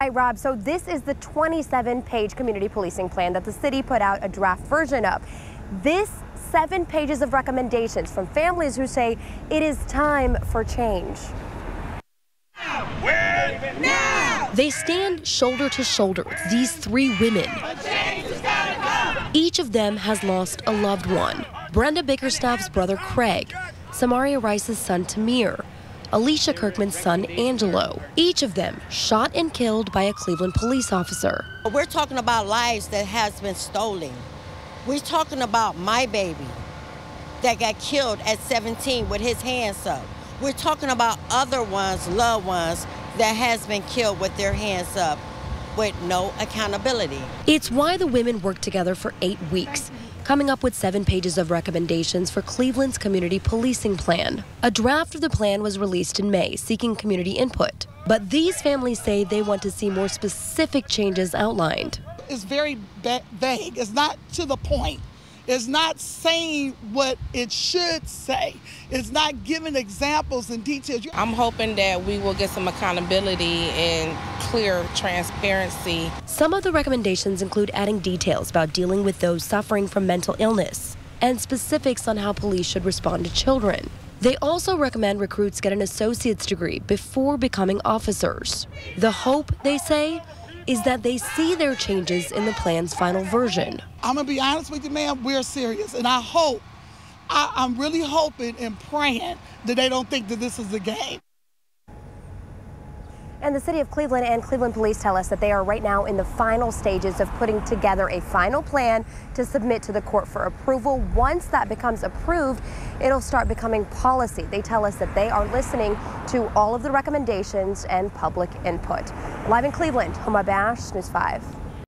Hi, Rob. So this is the 27-page community policing plan that the city put out a draft version of. This 7 pages of recommendations from families who say it is time for change. Now! They stand shoulder to shoulder with these 3 women. Each of them has lost a loved one. Brenda Bickerstaff's brother Craig, Samaria Rice's son Tamir, Alicia Kirkman's son Angelo. Each of them shot and killed by a Cleveland police officer. We're talking about lives that has been stolen. We're talking about my baby that got killed at 17 with his hands up. We're talking about other ones, loved ones, that has been killed with their hands up with no accountability. It's why the women worked together for 8 weeks, coming up with 7 pages of recommendations for Cleveland's community policing plan. A draft of the plan was released in May, seeking community input. But these families say they want to see more specific changes outlined. It's very vague. It's not to the point. It's not saying what it should say. It's not giving examples and details. I'm hoping that we will get some accountability and clear transparency. Some of the recommendations include adding details about dealing with those suffering from mental illness and specifics on how police should respond to children. They also recommend recruits get an associate's degree before becoming officers. The hope, they say, is that they see their changes in the plan's final version. I'm gonna be honest with you, ma'am, we're serious, and I hope, I'm really hoping and praying that they don't think that this is a game. And the city of Cleveland and Cleveland police tell us that they are right now in the final stages of putting together a final plan to submit to the court for approval. Once that becomes approved, it'll start becoming policy. They tell us that they are listening to all of the recommendations and public input. Live in Cleveland, Homa Bash, News 5.